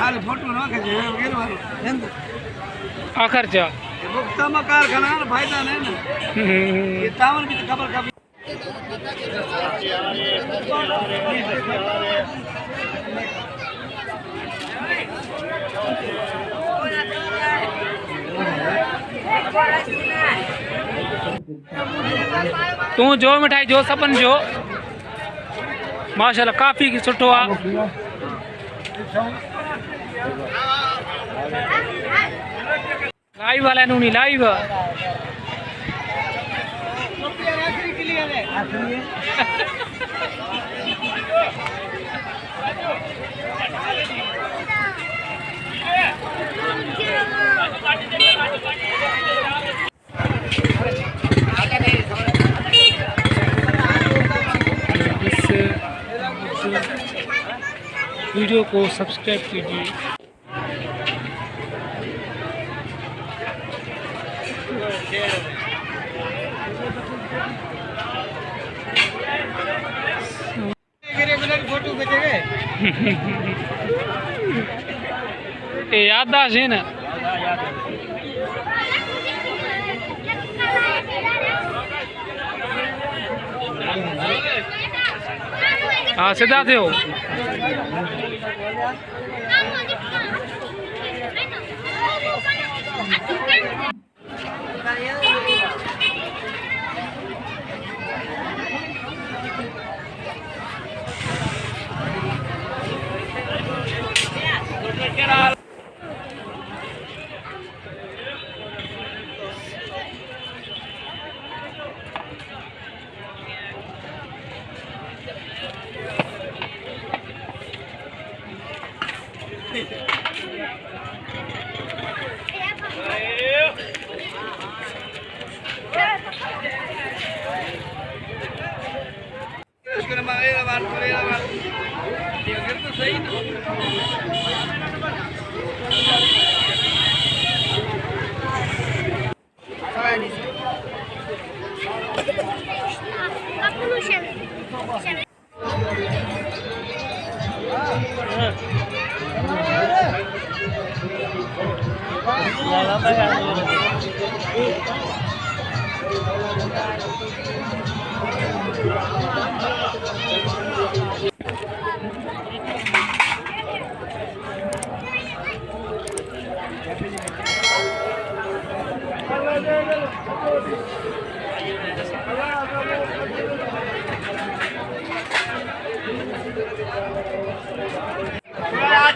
खाली फोटो ना खींचे आखिर चा मुक्ता कारखाना फायदा नहीं ना ये टावर की खबर कभी तू जो मिठाई जो सपन जो माशाल्लाह काफी सुठो आ लाइव वाला नूनी लाइव वीडियो को सब्सक्राइब कीजिए। फोटो खींचेंगे याददाश्त है ना। हाँ सीधा थे हो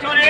छोड़े